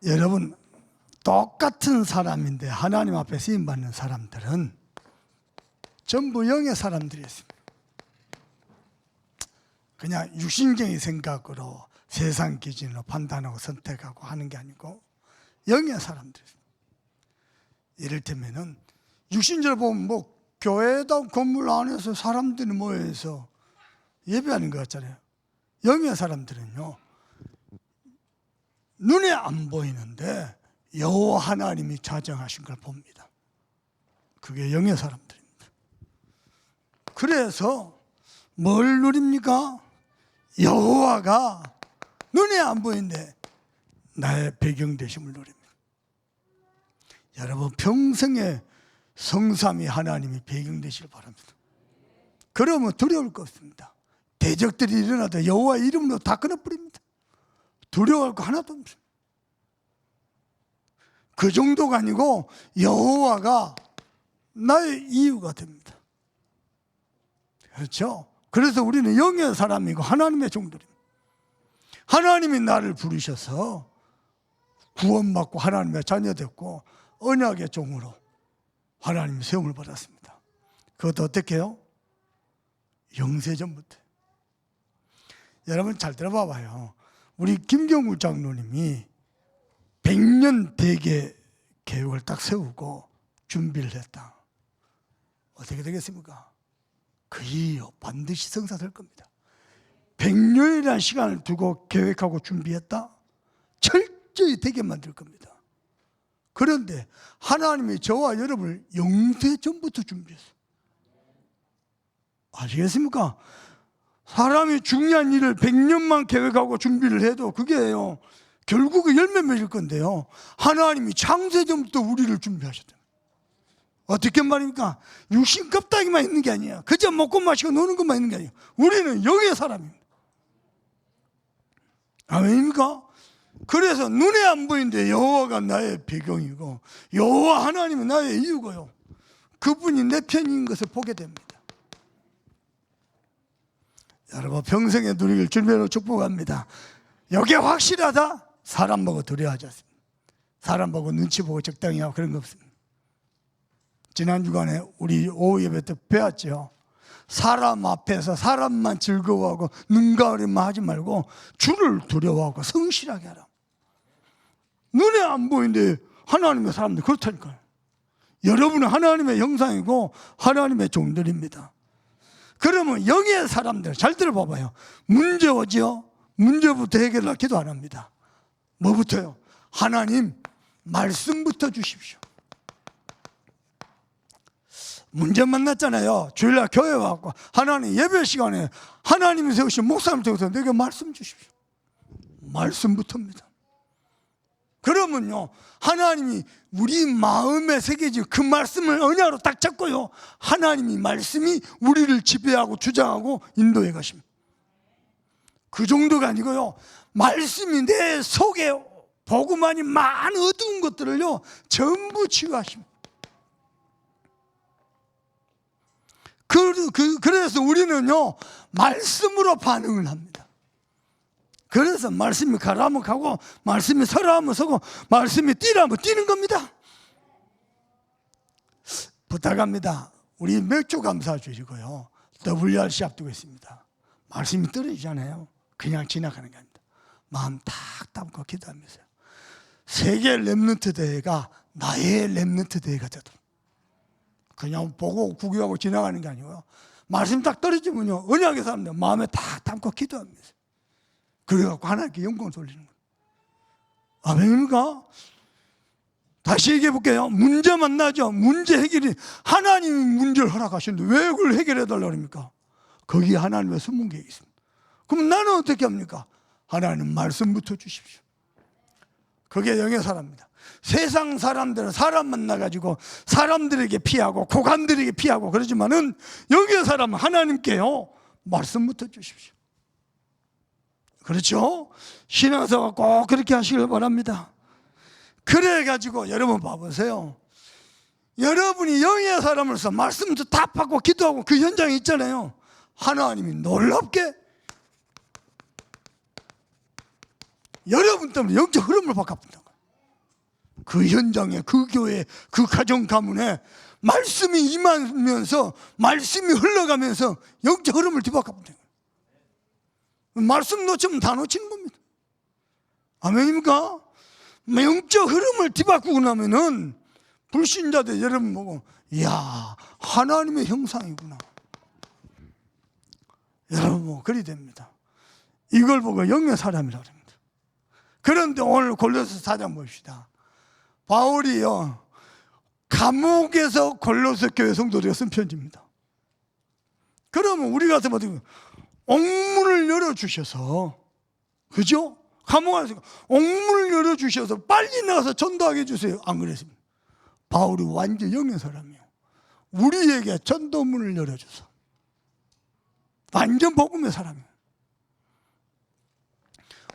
여러분, 똑같은 사람인데 하나님 앞에 쓰임받는 사람들은 전부 영의 사람들이었습니다. 그냥 육신적인 생각으로 세상 기준으로 판단하고 선택하고 하는 게 아니고 영의 사람들이었습니다. 이를테면은 육신적으로 보면 뭐 교회다 건물 안에서 사람들이 모여서 예배하는 것 같잖아요. 영의 사람들은요, 눈에 안 보이는데 여호와 하나님이 좌정하신 걸 봅니다. 그게 영의 사람들입니다. 그래서 뭘 누립니까? 여호와가 눈에 안 보이는데 나의 배경 되심을 누립니다. 여러분, 평생에 성삼위 하나님이 배경 되시길 바랍니다. 그러면 두려울 거 없습니다. 대적들이 일어나도 여호와 이름으로 다 끊어버립니다. 두려워할 거 하나도 없습니다. 그 정도가 아니고 여호와가 나의 이유가 됩니다. 그렇죠? 그래서 우리는 영의 사람이고 하나님의 종들입니다. 하나님이 나를 부르셔서 구원받고 하나님의 자녀됐고 언약의 종으로 하나님의 세움을 받았습니다. 그것도 어떻게 해요? 영세전부터. 여러분 잘 들어봐봐요. 우리 김경우 장로님이 100년 대계 계획을 딱 세우고 준비를 했다. 어떻게 되겠습니까? 그 이유 반드시 성사될 겁니다. 100년이라는 시간을 두고 계획하고 준비했다? 철저히 되게 만들 겁니다. 그런데 하나님이 저와 여러분을 영세 전부터 준비했어요. 아시겠습니까? 사람이 중요한 일을 100년만 계획하고 준비를 해도 그게요, 결국은 열매 맺을 건데요, 하나님이 창세 전부터 우리를 준비하셨다. 어떻게 말입니까? 육신 껍데기만 있는 게 아니야. 그저 먹고 마시고 노는 것만 있는 게 아니에요. 우리는 영의 사람입니다. 아멘입니까? 그래서 눈에 안 보이는데 여호와가 나의 배경이고 여호와 하나님이 나의 이유고요, 그분이 내 편인 것을 보게 됩니다. 여러분, 평생에 누리길 주님으로 축복합니다. 이게 확실하다? 사람 보고 두려워하지 않습니다. 사람 보고 눈치 보고 적당히 하고 그런 거 없습니다. 지난 주간에 우리 오후 예배 때 배웠죠. 사람 앞에서 사람만 즐거워하고 눈가림만 하지 말고 주를 두려워하고 성실하게 하라. 눈에 안 보이는데 하나님의 사람들 그렇다니까요. 여러분은 하나님의 형상이고 하나님의 종들입니다. 그러면 영의 사람들 잘 들어봐봐요. 문제 오죠? 문제부터 해결할 기도 안 합니다. 뭐부터요? 하나님 말씀부터 주십시오. 문제 만났잖아요. 주일날 교회 와서 하나님 예배 시간에 하나님이 세우신 목사님 통해서 내게 말씀 주십시오. 말씀부터입니다. 그러면요, 하나님이 우리 마음에 새겨진 그 말씀을 언약으로 딱 잡고요, 하나님이 말씀이 우리를 지배하고 주장하고 인도해 가십니다. 그 정도가 아니고요, 말씀이 내 속에 복음 아닌 많은 어두운 것들을요 전부 치유하십니다. 그래서 우리는요 말씀으로 반응을 합니다. 그래서 말씀이 가라면 가고 말씀이 서라면 서고 말씀이 뛰라면 뛰는 겁니다. 부탁합니다. 우리 맥주 감사주일이고요, WRC 앞두고 있습니다. 말씀이 떨어지잖아요. 그냥 지나가는 게 아닙니다. 마음 탁 담고 기도하면서요, 세계 렘넌트 대회가 나의 렘넌트 대회가 되도록, 그냥 보고 구경하고 지나가는 게 아니고요, 말씀 딱 떨어지면요 언약의 사람들 마음에 탁 담고 기도하면서 그래갖고 하나님께 영광을 돌리는 거예요. 아멘입니까? 다시 얘기해 볼게요. 문제 만나죠. 문제 해결이 하나님이 문제를 허락하시는데 왜 그걸 해결해 달라고 합니까? 거기에 하나님의 숨은 계획이 있습니다. 그럼 나는 어떻게 합니까? 하나님 말씀부터 주십시오. 그게 영의 사람입니다. 세상 사람들은 사람 만나가지고 사람들에게 피하고 고관들에게 피하고 그러지만은 영의 사람은 하나님께요 말씀부터 주십시오. 그렇죠? 신앙생활 꼭 그렇게 하시길 바랍니다. 그래가지고 여러분 봐보세요. 여러분이 영의 사람으로서 말씀도 다 받고 기도하고 그 현장에 있잖아요. 하나님이 놀랍게 여러분 때문에 영적 흐름을 바꿔본다는 거예요. 그 현장에, 그 교회, 그 가정 가문에 말씀이 임하면서 말씀이 흘러가면서 영적 흐름을 뒤바꿔보면 돼요. 말씀 놓치면 다 놓치는 겁니다. 아멘입니까? 영적 흐름을 뒤바꾸고 나면은 불신자들 여러분 보고, 이야, 하나님의 형상이구나. 여러분 뭐 그리 됩니다. 이걸 보고 영의 사람이라고 합니다. 그런데 오늘 골로새 4장 봅시다. 바울이요, 감옥에서 골로새 교회 성도들에게 쓴 편지입니다. 그러면 우리 가서 어떻게 옥문을 열어주셔서, 그죠? 감옥 안에서 옥문을 열어주셔서 빨리 나가서 전도하게 해주세요. 안 그랬습니다. 바울이 완전 영의 사람이에요. 우리에게 전도문을 열어줘서 완전 복음의 사람이에요.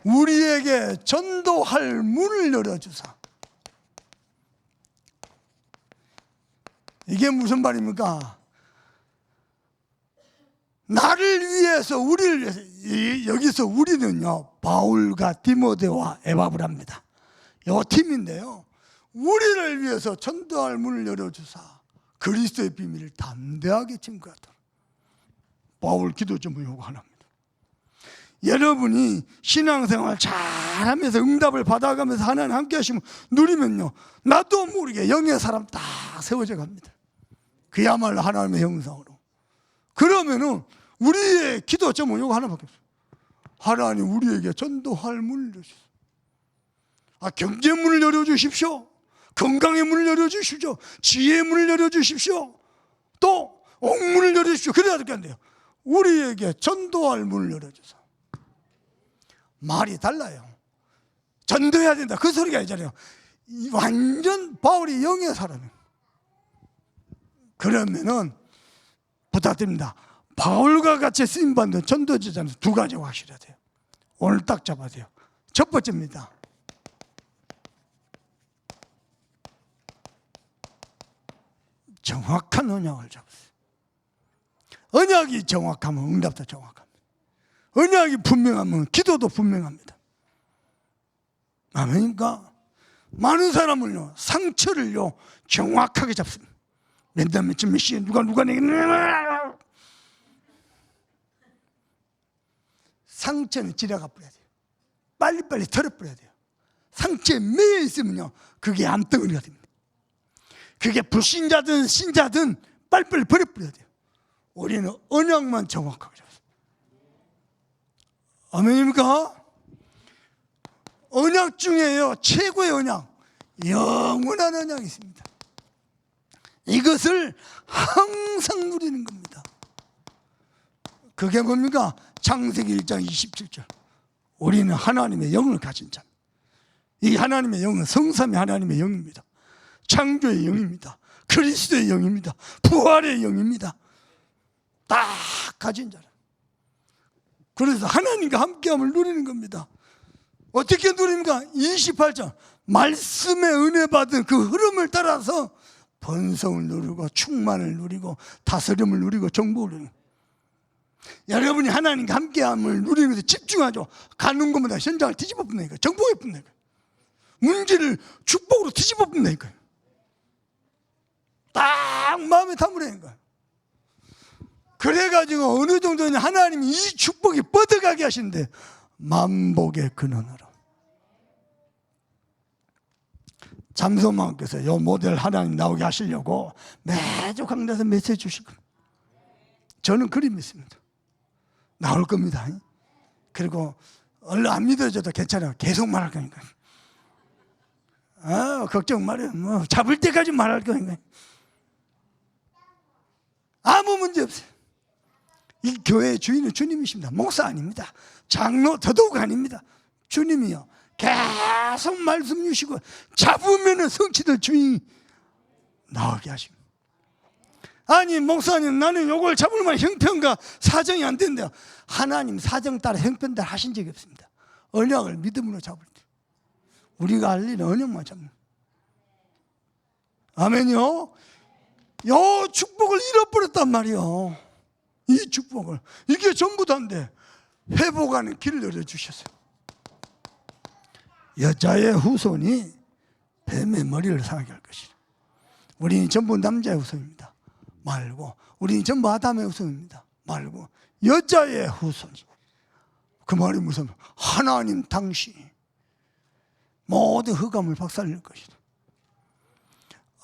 우리에게 전도할 문을 열어주사. 이게 무슨 말입니까? 나를 위해서, 우리를 위해서, 여기서 우리는요, 바울과 디모데와 에바브라입니다. 이 팀인데요, 우리를 위해서 전도할 문을 열어주사 그리스도의 비밀을 담대하게 증거하도록 바울 기도 좀 요구합니다. 여러분이 신앙생활 잘하면서 응답을 받아가면서 하나님 함께 하시면 누리면요, 나도 모르게 영의 사람 딱 세워져 갑니다. 그야말로 하나님의 형상으로. 그러면은 우리의 기도점은 요거 하나밖에 없어요. 하나님 우리에게 전도할 문을 열어주십시오. 경제문을 열어주십시오. 건강의 문을 열어주십시오. 지혜의 문을 열어주십시오. 또 옥문을 열어주십시오. 그래야 될 게 안 돼요. 우리에게 전도할 문을 열어주세요. 말이 달라요. 전도해야 된다, 그 소리가 아니잖아요. 완전 바울이 영의 사람이에요. 그러면은 부탁드립니다. 바울과 같이 쓰임받는 전도제자는 두 가지가 확실해야 돼요. 오늘 딱 잡아야 돼요. 첫 번째입니다. 정확한 언약을 잡으세요. 언약이 정확하면 응답도 정확합니다. 언약이 분명하면 기도도 분명합니다. 아멘입니까? 많은 사람은요, 상처를요 정확하게 잡습니다. 맨날 며칠 몇 시에 누가 내게 상처는 지나가 버려야 돼요. 빨리빨리 털어버려야 돼요. 상처에 매여 있으면요, 그게 암덩어리가 됩니다. 그게 불신자든 신자든 빨리빨리 버려버려야 돼요. 우리는 언약만 정확하게 잡습니다. 아멘입니까? 언약 중에요, 최고의 언약, 영원한 언약이 있습니다. 이것을 항상 누리는 겁니다. 그게 뭡니까? 창세기 1장 27절. 우리는 하나님의 영을 가진 자. 이 하나님의 영은 성삼위 하나님의 영입니다. 창조의 영입니다. 그리스도의 영입니다. 부활의 영입니다. 다 가진 자라. 그래서 하나님과 함께함을 누리는 겁니다. 어떻게 누립니까? 28절. 말씀의 은혜 받은 그 흐름을 따라서 번성을 누리고 충만을 누리고 다스림을 누리고 정복을 누리고. 여러분이 하나님과 함께함을 누리는 것에 집중하죠. 가는 것보다 현장을 뒤집어 엎는다니까요. 정복해 엎는다니까요. 문제를 축복으로 뒤집어 엎는다니까요. 딱 마음에 담으라니까요. 그래가지고 어느 정도는 하나님이 이 축복이 뻗어가게 하시는데 만복의 근원으로. 잠소마께서 이 모델 하나님 나오게 하시려고 매주 강단에서 메시지 주실 겁니다. 저는 그리 믿습니다. 나올 겁니다. 그리고 얼른 안 믿어져도 괜찮아요. 계속 말할 거니까. 걱정 말아요. 뭐 잡을 때까지 말할 거니까. 아무 문제 없어요. 이 교회의 주인은 주님이십니다. 목사 아닙니다. 장로 더더욱 아닙니다. 주님이요, 계속 말씀 주시고 잡으면 성취될 주인이 나오게 하십니다. 아니 목사님, 나는 요걸 잡을만 형편과 사정이 안 된대요. 하나님 사정 따라 형편 따라 하신 적이 없습니다. 언약을 믿음으로 잡을 때 우리가 할 일은 언약만 잡는. 아멘요. 요 축복을 잃어버렸단 말이요. 이 축복을, 이게 전부 다인데 회복하는 길을 열어주셨어요. 여자의 후손이 뱀의 머리를 상하게 할 것이라. 우리는 전부 남자의 후손입니다. 말고 우리는 전부 아담의 후손입니다. 말고 여자의 후손이. 그 말이 무슨 하나님 당신이 모든 흑암을 박살낼 것이다.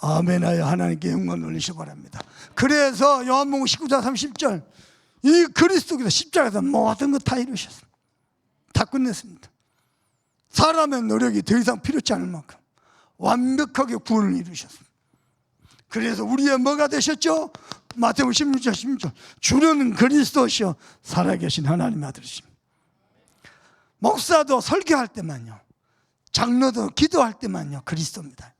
아멘하여 하나님께 영광 올리시기 바랍니다. 그래서 요한복음 19장 30절 이 그리스도께서 십자가에서 모든 것 다 이루셨습니다. 다 끝냈습니다. 사람의 노력이 더 이상 필요치 않을 만큼 완벽하게 구원을 이루셨습니다. 그래서 우리의 뭐가 되셨죠? 마태복음 16장 16절 주는 그리스도시요 살아계신 하나님의 아들이십니다. 목사도 설교할 때만요, 장로도 기도할 때만요 그리스도입니다.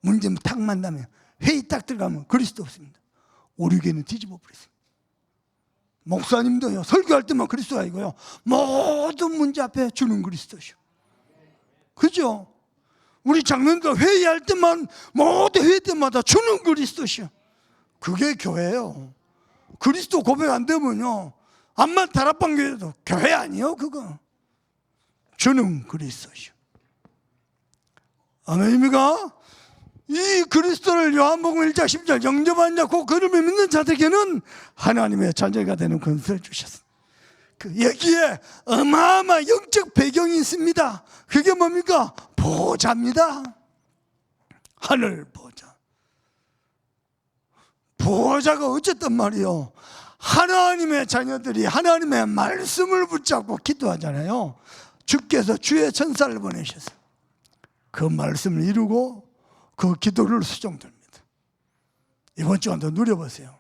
문제 딱 만나면, 회의 딱 들어가면 그리스도 없습니다. 우리 교회는 뒤집어 버렸습니다. 목사님도요 설교할 때만 그리스도 아니고요 모든 문제 앞에 주는 그리스도시요. 그죠? 우리 장로님도 회의할 때만, 모든 회의 때마다 주는 그리스도시요. 그게 교회예요. 그리스도 고백 안 되면요 암만 다락방 교회도 교회 아니에요. 그거 주는 그리스도시요. 아멘입니까? 이 그리스도를 요한복음 1장 10절 영접한 자 곧 그를 믿는 자들에게는 하나님의 자녀가 되는 권세를 주셨습니다. 여기에 어마어마한 영적 배경이 있습니다. 그게 뭡니까? 보좌입니다. 하늘 보좌. 보좌가 어쨌단 말이에요? 하나님의 자녀들이 하나님의 말씀을 붙잡고 기도하잖아요. 주께서 주의 천사를 보내셨어요. 그 말씀을 이루고 그 기도를 수종듭니다. 이번 주간 더 누려보세요.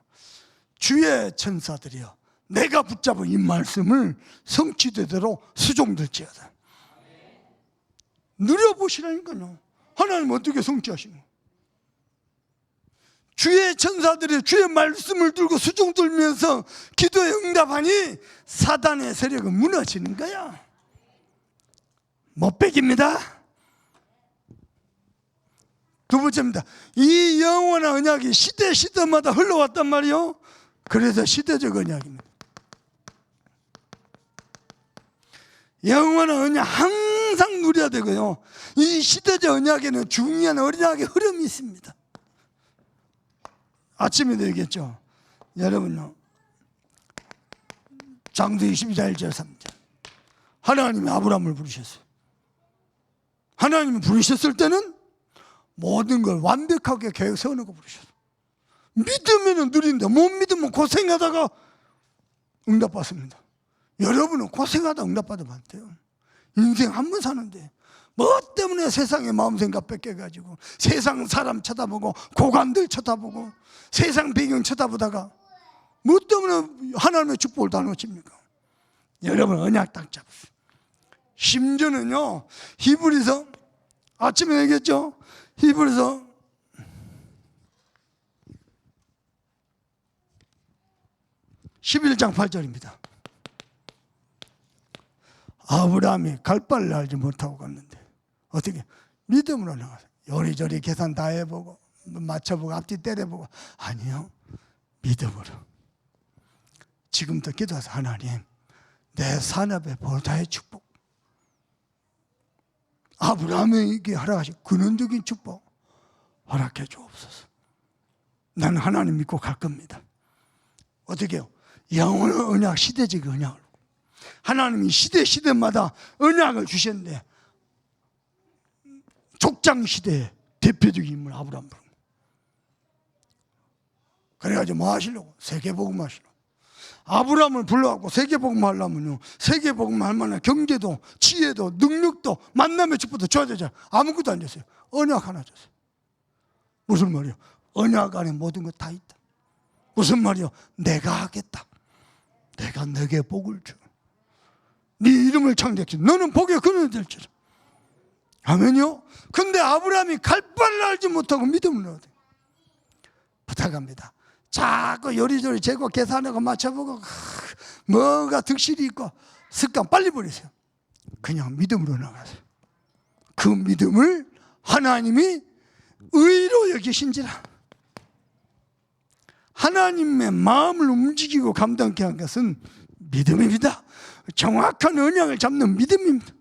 주의 천사들이요 내가 붙잡은 이 말씀을 성취되도록 수종될지어다. 누려보시라니까요. 하나님 어떻게 성취하시는 거예요? 주의 천사들이 주의 말씀을 들고 수종들면서 기도에 응답하니 사단의 세력은 무너지는 거야. 못 빼깁니다. 두 번째입니다. 이 영원한 언약이 시대마다 흘러왔단 말이요. 그래서 시대적 언약입니다. 영원한 언약 항상 누려야 되고요. 이 시대적 언약에는 중요한 언약의 흐름이 있습니다. 아침에도 얘기했죠. 여러분요, 장세기 12장 1절 3절 하나님이 아브라함을 부르셨어요. 하나님이 부르셨을 때는 모든 걸 완벽하게 계획 세워놓고 부르셨어요. 믿으면 누린다. 못 믿으면 고생하다가 응답받습니다. 여러분은 고생하다 응답받으면 안 돼요. 인생 한 번 사는데 뭐 때문에 세상의 마음 생각 뺏겨가지고 세상 사람 쳐다보고 고관들 쳐다보고 세상 배경 쳐다보다가 뭐 때문에 하나님의 축복을 다 놓칩니까? 여러분 언약 딱 잡으세요. 심지어는요 히브리서 아침에 얘기했죠. 히브리서 11장 8절입니다. 아브라함이 갈 바를 알지 못하고 갔는데 어떻게? 믿음으로 나가서 요리조리 계산 다 해보고 맞춰보고 앞뒤 때려보고 아니요, 믿음으로. 지금부터 기도해서 하나님 내 산업의 보좌의 축복, 아브라함에게 허락하신 근원적인 축복 허락해 주옵소서. 나는 하나님 믿고 갈 겁니다. 어떻게 해요? 영원한 언약, 시대적 언약을. 하나님이 시대마다 언약을 주셨는데 족장시대의 대표적인 인물 아브라함. 그래가지고 뭐 하시려고? 세계복음 하시려고. 아브라함을 불러갖고 세계복음 하려면요, 세계복음 할 만한 경제도 지혜도 능력도 만남의 축복도 줘야 되잖아요. 아무것도 안 줬어요. 언약 하나 줬어요. 무슨 말이요? 언약 안에 모든 것 다 있다. 무슨 말이요? 내가 하겠다. 내가 너에게 복을 줘. 네 이름을 창조했지. 너는 복의 근원이 될지라. 아멘요? 근데 아브라함이 갈 바를 알지 못하고 믿음을 얻어요. 부탁합니다. 자꾸 요리조리 재고 계산하고 맞춰보고 뭐가 득실이 있고 습관 빨리 버리세요. 그냥 믿음으로 나가세요. 그 믿음을 하나님이 의로 여기신지라. 하나님의 마음을 움직이고 감당케 한 것은 믿음입니다. 정확한 언약을 잡는 믿음입니다.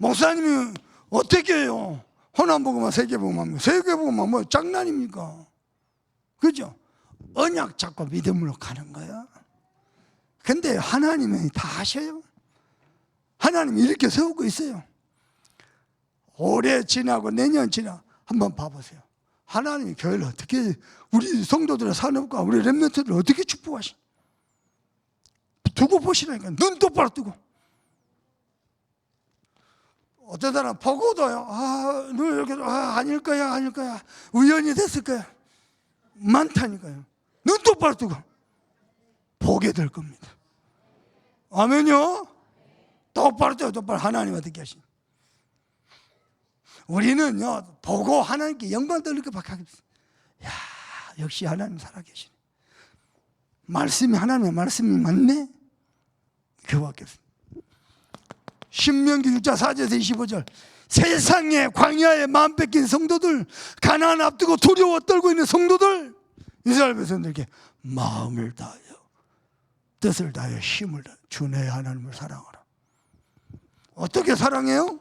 목사님이 어떻게 해요? 호남복음만 세계복음만 세계복음만 뭐 장난입니까? 그죠? 언약 잡고 믿음으로 가는 거야. 근데 하나님이 다 하셔요. 하나님이 이렇게 세우고 있어요. 올해 지나고 내년 지나 한번 봐보세요. 하나님이 교회를 어떻게, 우리 성도들의 산업과 우리 렘넌트를 어떻게 축복하시? 두고 보시라니까. 눈 똑바로 뜨고. 어떤 사람 보고도요, 눈 이렇게, 아닐 거야, 아닐 거야. 우연히 됐을 거야. 많다니까요. 눈 똑바로 뜨고. 보게 될 겁니다. 아멘요? 똑바로 떠요, 똑바로. 하나님 어떻게 하시니? 우리는요, 보고 하나님께 영광 돌릴 것밖에 없어요. 야, 역시 하나님 살아계시네. 말씀이 하나님의 말씀이 맞네? 그거밖에 없어요. 신명기 6장 4절에서 25절. 세상에 광야에 마음 뺏긴 성도들, 가나안 앞두고 두려워 떨고 있는 성도들, 이스라엘 백성들에게 마음을 다하여 뜻을 다하여 힘을 다하여 주 내 하나님을 사랑하라. 어떻게 사랑해요?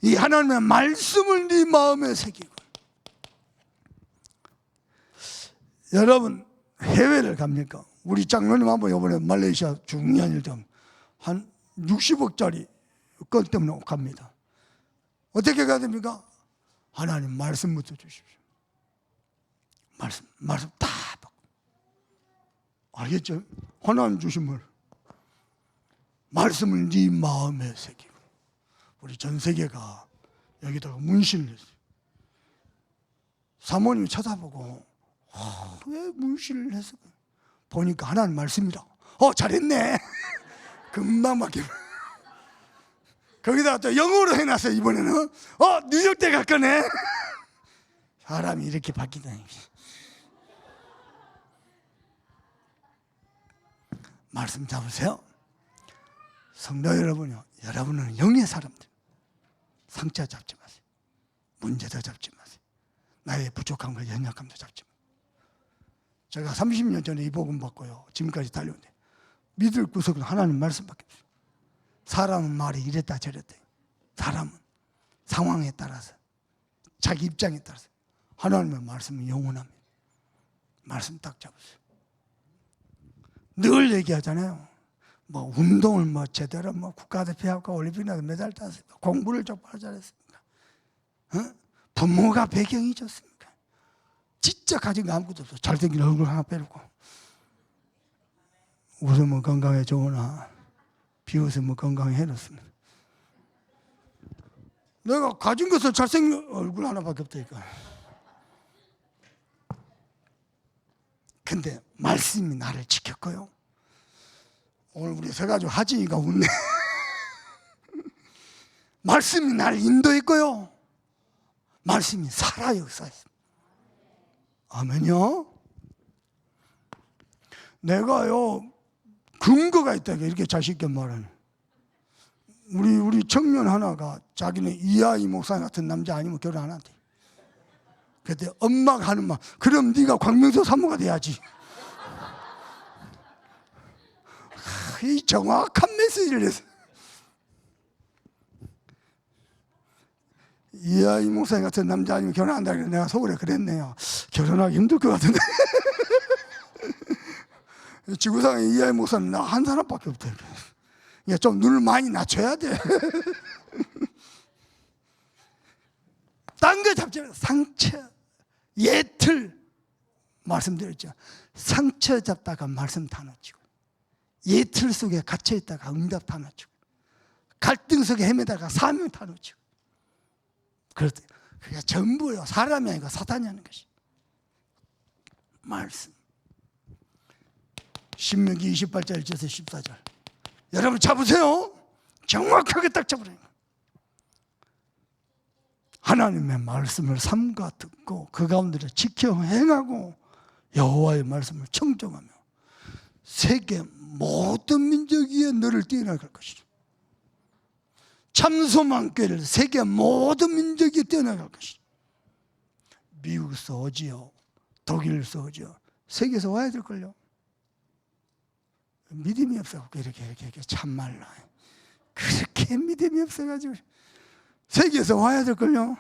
이 하나님의 말씀을 네 마음에 새기고. 여러분 해외를 갑니까? 우리 장로님 한번 이번에 말레이시아 중요한 일정 한 60억짜리 건 때문에 갑니다. 어떻게 가야 됩니까? 하나님 말씀부터 주십시오. 말씀 다 받고. 알겠죠? 하나님 주신 말 말씀을 네 마음에 새기고. 우리 전 세계가 여기다가 문신을 했어요. 사모님이 쳐다보고 왜 문신을 했어? 보니까 하나님 말씀이라고. 잘했네. 금방 바뀌어. 거기다가 또 영어로 해놨어요. 이번에는 뉴욕대 갈 거네. 사람이 이렇게 바뀌다니. 말씀 잡으세요. 성도 여러분요, 여러분은 영의 사람들. 상처 잡지 마세요. 문제도 잡지 마세요. 나의 부족한 걸, 연약함도 잡지 마세요. 제가 30년 전에 이 복음 받고요, 지금까지 달려오는데 믿을 구석은 하나님 말씀밖에 없어요. 사람은 말이 이랬다 저랬다. 사람은 상황에 따라서, 자기 입장에 따라서. 하나님의 말씀은 영원합니다. 말씀 딱 잡으세요. 늘 얘기하잖아요. 뭐 운동을 뭐 제대로 뭐 국가대표하고 올림픽에서 메달 땄습니까? 공부를 똑바로 잘했습니까? 부모가 배경이 좋습니까? 진짜 가진 거 아무것도 없어. 잘생긴 얼굴 하나 빼놓고. 웃으면 건강에 좋으나 비웃으면 건강에 해롭습니다. 내가 가진 것은 잘생긴 얼굴 하나밖에 없다니까. 근데 말씀이 나를 지켰고요. 오늘 우리 세 가지 하진이가 웃네. 말씀이 나를 인도했고요. 말씀이 살아 역사했습니다. 아멘요. 내가요 근거가 있다. 이렇게 자신 있게 말하는. 우리 청년 하나가 자기는 이하이 목사 같은 남자 아니면 결혼 안 한대. 그때 엄마가 하는 말, 그럼 네가 광명서 사모가 돼야지. 이 정확한 메시지를 해서 이하이 목사 같은 남자 아니면 결혼 안 한다. 내가 속으로 그랬네요. 결혼하기 힘들 것 같은데. 지구상에 이하이 목사는 나 한 사람밖에 없대. 좀 눈을 많이 낮춰야 돼. 딴 거 잡지 마. 상처, 예틀 말씀드렸죠. 상처 잡다가 말씀 다 놓치고, 예틀 속에 갇혀 있다가 응답 다 놓치고, 갈등 속에 헤매다가 사명 다 놓치고. 그게 전부요. 사람이 아니고 사탄이 하는 것이. 말씀. 신명기 28절 1절에서 14절. 여러분 잡으세요. 정확하게 딱 잡으라요. 하나님의 말씀을 삼가 듣고 그 가운데를 지켜 행하고 여호와의 말씀을 청정하며 세계 모든 민족 위에 너를 뛰어나갈 것이다. 참소만교회를 세계 모든 민족 위에 뛰어나갈 것이다. 미국에서 오지요, 독일에서 오지요, 세계에서 와야 될걸요. 믿음이 없어가지고 이렇게 참말로 그렇게 믿음이 없어가지고 세계에서 와야 될걸요.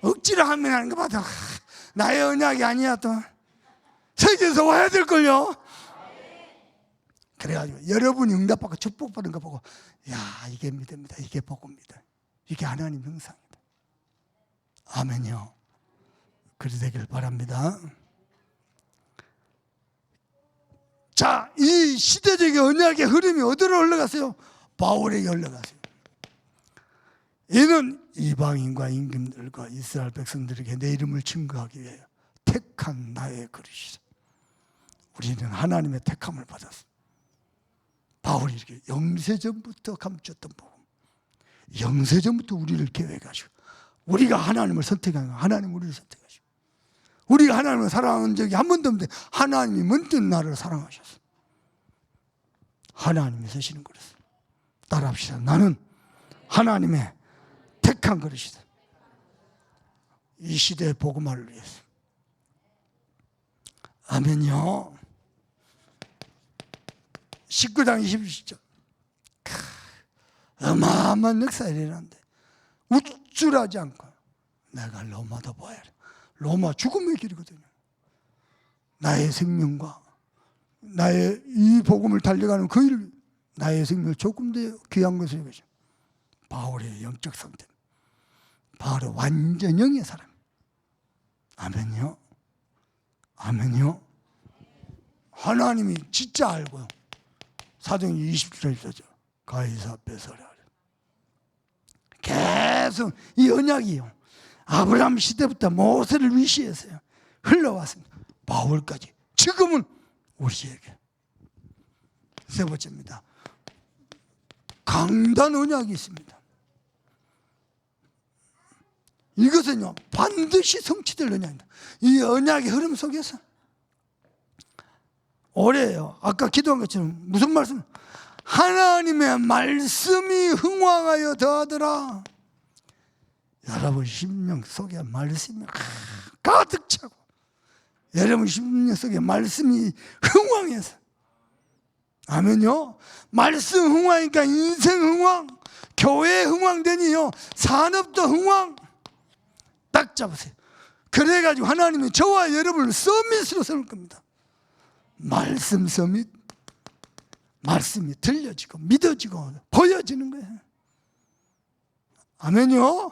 억지로 하면 하는 거 봐도 나의 언약이 아니야. 또 세계에서 와야 될걸요. 그래가지고 여러분이 응답받고 축복받은 거 보고, 야, 이게 믿음이다, 이게 복음이다, 이게 하나님 형상이다. 아멘요. 그리 되길 바랍니다. 자, 이 시대적인 언약의 흐름이 어디로 흘러갔어요? 바울에게 흘러갔어요. 이는 이방인과 임금들과 이스라엘 백성들에게 내 이름을 증거하기 위하여 택한 나의 그릇이다. 우리는 하나님의 택함을 받았어. 바울이 이렇게 영세전부터 감췄던 복음, 영세전부터 우리를 계획하시고, 우리가 하나님을 선택한 거, 하나님 우리를 선택하시고, 우리가 하나님을 사랑한 적이 한 번도 없는데 하나님이 문득 나를 사랑하셨어. 하나님이 쓰시는 그릇. 따라합시다. 나는 하나님의 택한 그릇이다. 이 시대의 복음화를 위해서. 아멘요. 19장 21절. 어마어마한 역사가 일어났는데 우쭐하지 않고 내가 로마도 보아야 해. 로마 죽음의 길이거든요. 나의 생명과 나의 이 복음을 달려가는 그 일, 나의 생명을 조금 더 귀한 것을 여기죠. 바울의 영적 상태, 바울의 완전 영의 사람. 아멘요. 아멘요. 하나님이 진짜 알고요. 사도행 20절 있었죠. 가이사 베서라. 계속 이 언약이요, 아브라함 시대부터 모세를 위시해서요 흘러왔습니다. 바울까지 지금은 우리에게. 세 번째입니다. 강단 언약이 있습니다. 이것은요 반드시 성취될 언약입니다. 이 언약의 흐름 속에서 올해요, 아까 기도한 것처럼 무슨 말씀? 하나님의 말씀이 흥왕하여 더하더라. 여러분 심령 속에 말씀이 가득 차고, 여러분 심령 속에 말씀이 흥왕해서, 아멘요. 말씀 흥왕이니까 인생 흥왕, 교회 흥왕되니요 산업도 흥왕. 딱 잡으세요. 그래가지고 하나님이 저와 여러분을 서밋으로 세울 겁니다. 말씀 서밋. 말씀이 들려지고 믿어지고 보여지는 거예요. 아멘요.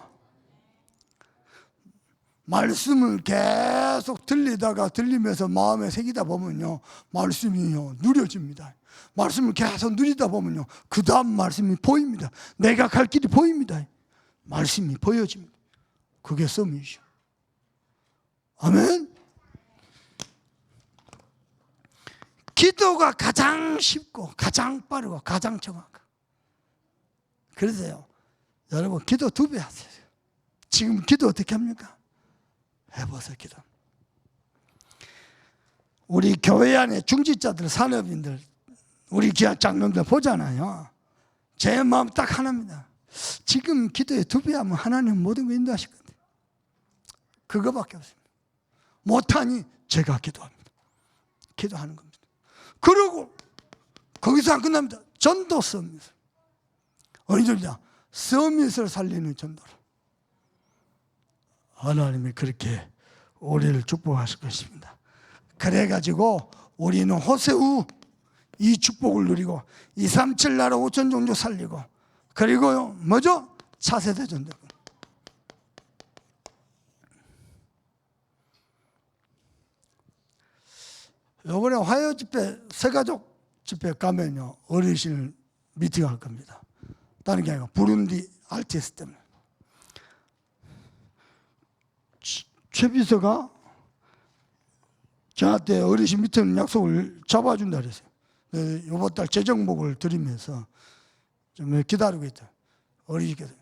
말씀을 계속 들리면서 마음에 새기다 보면요 말씀이요 누려집니다. 말씀을 계속 누리다 보면요 그 다음 말씀이 보입니다. 내가 갈 길이 보입니다. 말씀이 보여집니다. 그게 썸이죠. 아멘. 기도가 가장 쉽고 가장 빠르고 가장 정확하고, 그래서요 여러분 기도 2배 하세요. 지금 기도 어떻게 합니까? 해보세요. 기도. 우리 교회 안에 중직자들, 산업인들, 우리 기아 장로들 보잖아요. 제 마음 딱 하나입니다. 지금 기도에 2배 하면 하나님 모든 거 인도하실 건데, 그거밖에 없습니다. 못하니 제가 기도합니다. 기도하는 겁니다. 그러고 거기서 안 끝납니다. 전도 서밋. 어느 정도냐? 서밋을 살리는 전도로. 하나님이 그렇게 우리를 축복하실 것입니다. 그래가지고 우리는 호세우 이 축복을 누리고 237 나라 5천 종족 살리고, 그리고요 뭐죠? 차세대 전도. 요번에 화요 집회, 새가족 집회 가면요 어르신 미팅할 겁니다. 다른 게 아니고 부룬디 RTS 때문에. 최 비서가 저한테 어르신 미팅 약속을 잡아준다 그랬어요. 이번 달 재정복을 드리면서 좀 기다리고 있다. 어르신께서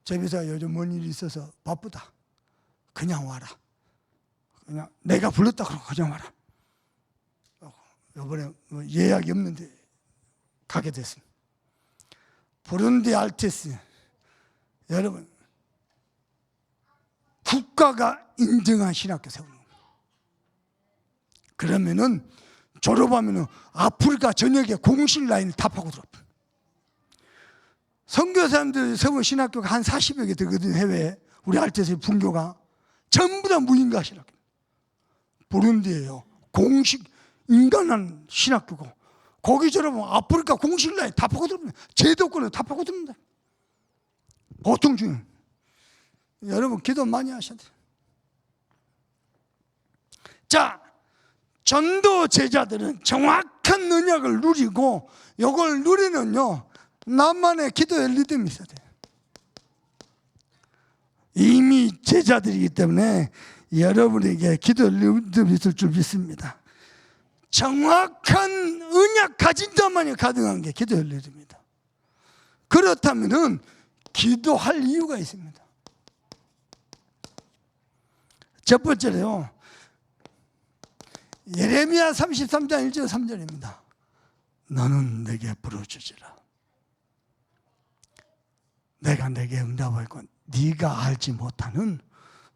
최 비서가 요즘 뭔 일이 있어서 바쁘다. 그냥 와라. 그냥 내가 불렀다 그러고 그냥 와라. 이번에 예약이 없는데 가게 됐습니다. 부룬디 RTS, 여러분 국가가 인정한 신학교 세우는 겁니다. 그러면은 졸업하면은 아프리카 전역에 공실 라인을 다 파고 들어옵니다. 선교사님들이 세운 신학교가 한 40여 개 되거든요. 해외에. 우리 알테스의 분교가 전부 다 무인가 신학교. 부룬디예요. 공식 인간한 신학교고, 거기처럼 아프리카 공식 라인 다 파고듭니다. 제도권을 다 파고듭니다. 보통 중에. 여러분 기도 많이 하셔야 돼요. 자, 전도 제자들은 정확한 언약을 누리고, 이걸 누리는요, 나만의 기도의 리듬이 있어야 돼요. 이미 제자들이기 때문에 여러분에게 기도의 리듬이 있을 줄 믿습니다. 정확한 언약 가진 자만이 가능한 게 기도의 리듬입니다. 그렇다면 기도할 이유가 있습니다. 첫 번째로요, 예레미야 33장 1절 3절입니다. 너는 내게 부르짖으라. 내가 내게 응답하고 네가 알지 못하는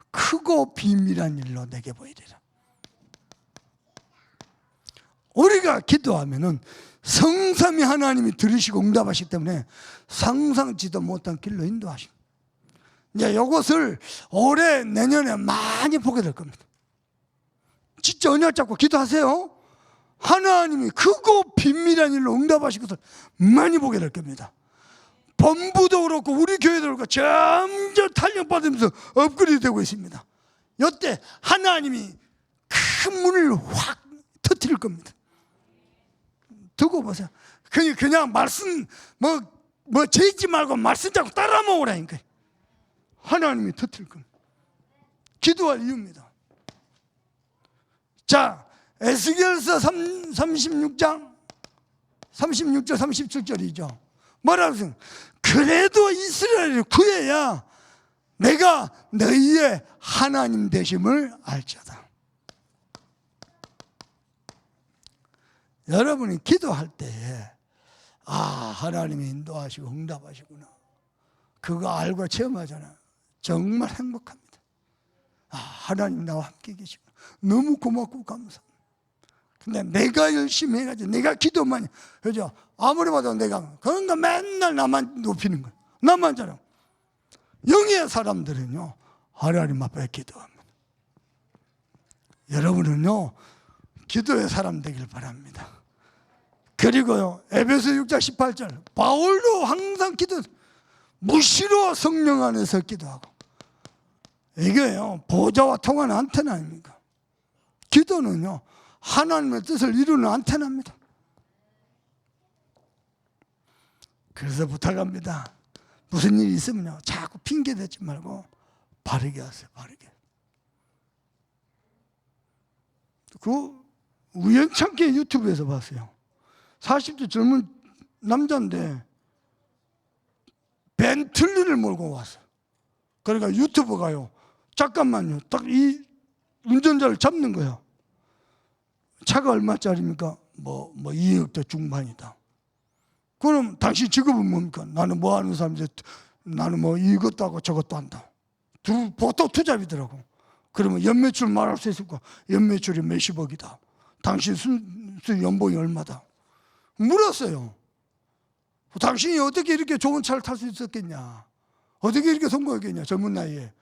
크고 비밀한 일로 내게 보이리라. 우리가 기도하면은 성삼위 하나님이 들으시고 응답하시기 때문에 상상지도 못한 길로 인도하십니다. 이제 이것을 올해 내년에 많이 보게 될 겁니다. 진짜 언약 잡고 기도하세요. 하나님이 크고 비밀한 일로 응답하실 것을 많이 보게 될 겁니다. 본부도 그렇고 우리 교회도 그렇고 점점 탄력받으면서 업그레이드 되고 있습니다. 이때 하나님이 큰 문을 확 터뜨릴 겁니다. 두고 보세요. 그냥 말씀 뭐 재있지 말고 말씀 잡고 따라 먹으라니까. 하나님이 터뜨릴 겁니다. 기도할 이유입니다. 자, 에스겔서 36장 36절 37절이죠. 뭐라고 하세요? 그래도 이스라엘을 구해야 내가 너희의 하나님 되심을 알지어다. 여러분이 기도할 때에 하나님이 인도하시고 응답하시구나, 그거 알고 체험하잖아요. 정말 행복합니다. 하나님 나와 함께 계시구나. 너무 고맙고 감사합니다. 근데 내가 열심히 해가지고 내가 기도만 그죠? 아무리 봐도 내가 그러니까 맨날 나만 높이는 거예요. 나만 잘하고. 영의 사람들은요, 하나님 앞에 기도합니다. 여러분은요, 기도의 사람 되길 바랍니다. 그리고요, 에베소 6장 18절 바울도 항상 무시로 성령 안에서 기도하고. 이게요, 보좌와 통하는 안테나 아닙니까? 기도는요, 하나님의 뜻을 이루는 안테나입니다. 그래서 부탁합니다. 무슨 일이 있으면요, 자꾸 핑계 대지 말고 바르게 하세요. 바르게. 그 우연찮게 유튜브에서 봤어요. 40대 젊은 남자인데 벤틀리를 몰고 왔어요. 그러니까 유튜버가요, 잠깐만요, 딱 이 운전자를 잡는 거예요. 차가 얼마짜리입니까? 뭐 2억대 중반이다. 그럼 당신 직업은 뭡니까? 나는 뭐 하는 사람인데 나는 뭐 이것도 하고 저것도 한다. 보통 투잡이더라고. 그러면 연매출 말할 수 있을 거. 연매출이 몇십억이다. 당신 순 연봉이 얼마다? 물었어요. 당신이 어떻게 이렇게 좋은 차를 탈 수 있었겠냐? 어떻게 이렇게 성공했겠냐? 젊은 나이에.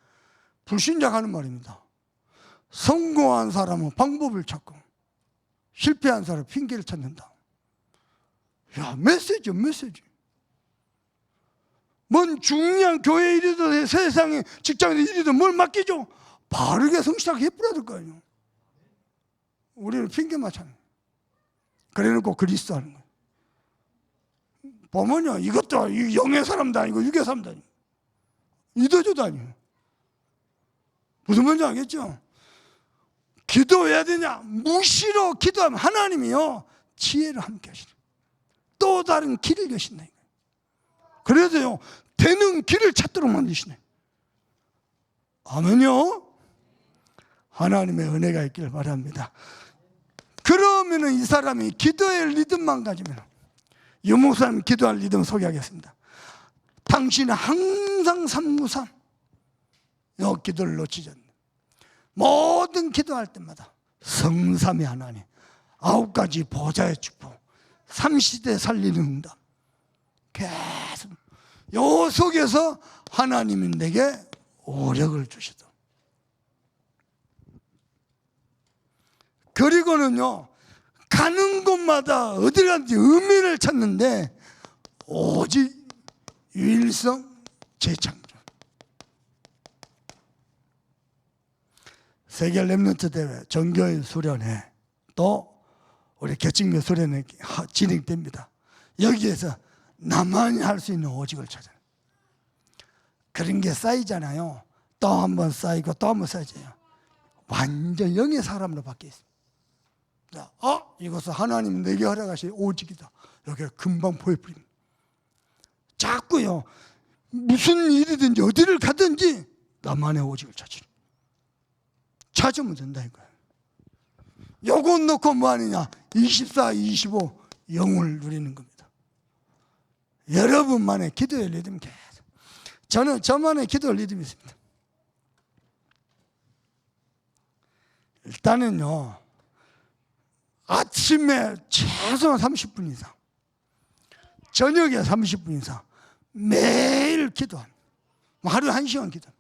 불신자가 하는 말입니다. 성공한 사람은 방법을 찾고 실패한 사람은 핑계를 찾는다. 야, 메시지. 뭔 중요한 교회 일이든 세상에 직장의 일이든 뭘 맡기죠? 바르게 성실하게 해버려야 될 거 아니에요. 우리는 핑계 맞잖아요. 그래놓고 그리스도 하는 거예요. 보면요, 이것도 영의 사람도 아니고 육의 사람도 아니고 이도저도 아니에요. 무슨 말인지 알겠죠? 기도해야 되냐? 무시로 기도하면 하나님이요, 지혜를 함께 하시네. 또 다른 길을 여신다. 그래서요, 되는 길을 찾도록 만드시네. 아멘요. 하나님의 은혜가 있기를 바랍니다. 그러면은 이 사람이 기도의 리듬만 가지면, 유목사님 기도할 리듬 소개하겠습니다. 당신은 항상 393 이 기도를 놓치지 않는, 모든 기도할 때마다 성삼위 하나님 9가지 보좌의 축복, 삼시대 살리는 응답, 계속 요 속에서 하나님이 내게 오력을 주시다. 그리고는요, 가는 곳마다 어디 가든지 의미를 찾는데 오직 유일성 재창조. 세계 렘넌트 대회 정교회 수련회 또 우리 개칭교 수련회 진행됩니다. 여기에서 나만이 할 수 있는 오직을 찾아요. 그런 게 쌓이잖아요. 또 한 번 쌓이고 또 한 번 쌓이잖아요. 완전 영의 사람으로 바뀌어 있습니다. 이것은 하나님 내게 허락하신 오직이다. 여기 금방 보여버립니다. 자꾸요, 무슨 일이든지 어디를 가든지 나만의 오직을 찾으면 된다 이거예요. 요것 놓고 뭐 하느냐? 24, 25 영을 누리는 겁니다. 여러분만의 기도의 리듬 계속. 저는 저만의 기도의 리듬이 있습니다. 일단은요, 아침에 최소한 30분 이상, 저녁에 30분 이상 매일 기도합니다. 하루에 1시간 기도합니다.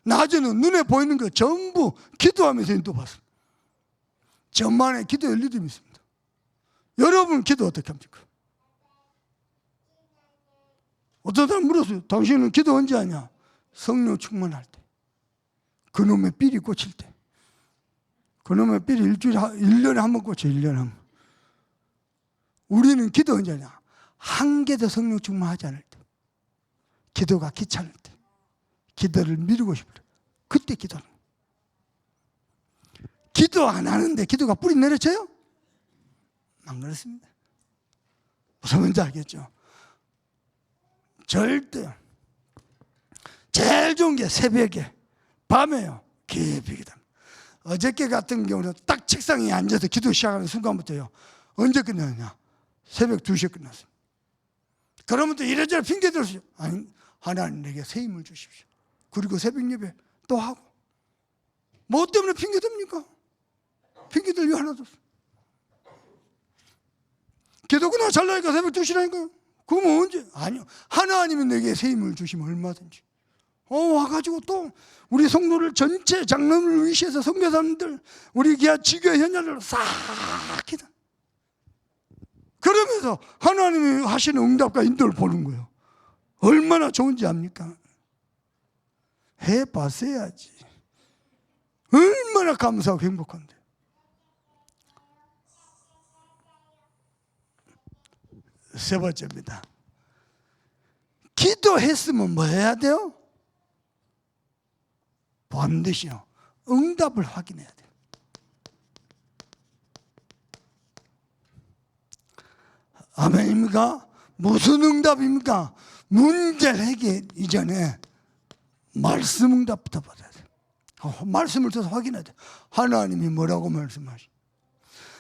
낮에는 눈에 보이는 거 전부 기도하면서 인도받습니다. 저만의 기도의 리듬이 있습니다. 여러분 기도 어떻게 합니까? 어떤 사람 물었어요. 당신은 기도 언제 하냐? 성령 충만할 때, 그놈의 삘이 꽂힐 때. 그놈의 삘이 1년에 한 번 꽂혀. 1년에 한 번. 우리는 기도 언제 하냐? 한 개도 성령 충만하지 않을 때, 기도가 귀찮을 때, 기도를 미루고 싶을 때, 그때 기도하는 거예요. 기도 안 하는데 기도가 뿌리 내려져요? 안 그렇습니다. 무슨 뭔지 알겠죠? 절대 제일 좋은 게 새벽에, 밤에요, 깊이 기도합니다. 어저께 같은 경우는 딱 책상에 앉아서 기도 시작하는 순간부터요, 언제 끝나느냐? 새벽 2시에 끝났어요. 그러면 또 이래저래 핑계 들었어요. 아니, 하나님 내게 새 힘을 주십시오. 그리고 새벽 예배 또 하고. 뭐 때문에 핑계 듭니까? 핑계 들 이유 하나도 없어요. 기도 끝나고 잘나니까 새벽 2시라니까요. 그러면 언제? 아니요. 하나님이 내게 새 힘을 주시면 얼마든지. 와가지고 또 우리 성도를 전체 장로를 위시해서 선교사님들, 우리 기아 지교회 현장을 싹 기도. 그러면서 하나님이 하시는 응답과 인도를 보는 거예요. 얼마나 좋은지 압니까? 해봤어야지. 얼마나 감사하고 행복한데. 세 번째입니다. 기도했으면 뭐 해야 돼요? 반드시요, 응답을 확인해야 돼요. 아멘입니까? 무슨 응답입니까? 문제를 해결 이전에 말씀 응답부터 받아야 돼요. 말씀을 통해서 확인해야 돼요. 하나님이 뭐라고 말씀하시?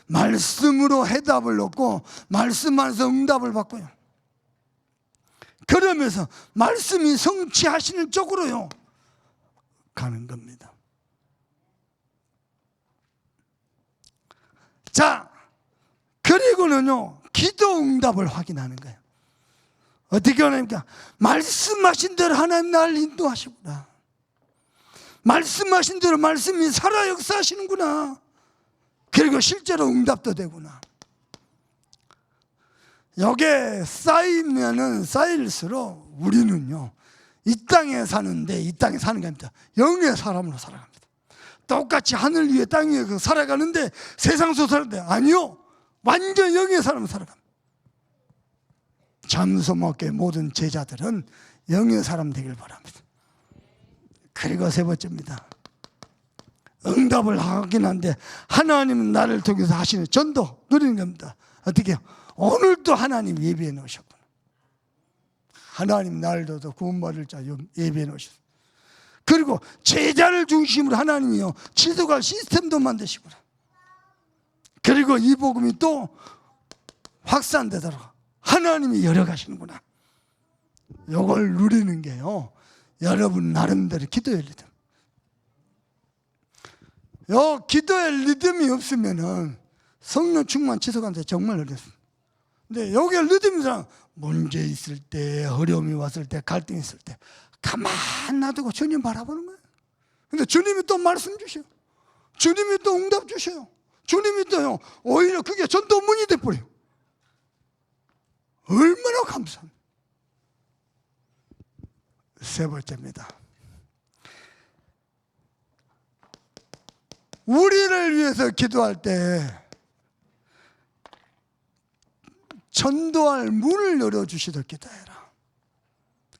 말씀으로 해답을 얻고 말씀 안에서 응답을 받고요. 그러면서 말씀이 성취하시는 쪽으로요 가는 겁니다. 자, 그리고는요, 기도 응답을 확인하는 거예요. 어떻게 하냐니까, 말씀하신 대로 하나님 나를 인도하시구나. 말씀하신 대로 말씀이 살아 역사하시는구나. 그리고 실제로 응답도 되구나. 여기에 쌓이면은 쌓일수록 우리는요, 이 땅에 사는데, 이 땅에 사는 게 아닙니다. 영의 사람으로 살아갑니다. 똑같이 하늘 위에 땅 위에 살아가는데 세상 속 사는데 아니요, 완전 영의 사람으로 살아갑니다. 잠소목교의 모든 제자들은 영의 사람 되길 바랍니다. 그리고 세 번째입니다. 응답을 하긴 한데 하나님은 나를 통해서 하시는 전도 누리는 겁니다. 어떻게 해요? 오늘도 하나님 예배해 놓으셨구나. 하나님 날도 구원받을 자 예배해 놓으셨어요. 그리고 제자를 중심으로 하나님이요 지도갈 시스템도 만드시구나. 그리고 이 복음이 또 확산되도록 하나님이 열어가시는구나. 이걸 누리는 게요, 여러분 나름대로 기도의 리듬. 요 기도의 리듬이 없으면은 성령 충만 지속하는데 정말 어렵습니다. 근데 여기에 리듬이 사람 문제 있을 때, 어려움이 왔을 때, 갈등이 있을 때 가만 놔두고 주님 바라보는 거예요. 근데 주님이 또 말씀 주셔요. 주님이 또 응답 주셔요. 주님이 또요, 오히려 그게 전도문이 돼버려요. 얼마나 감사합니다. 세 번째입니다. 우리를 위해서 기도할 때 전도할 문을 열어주시도록 기도해라.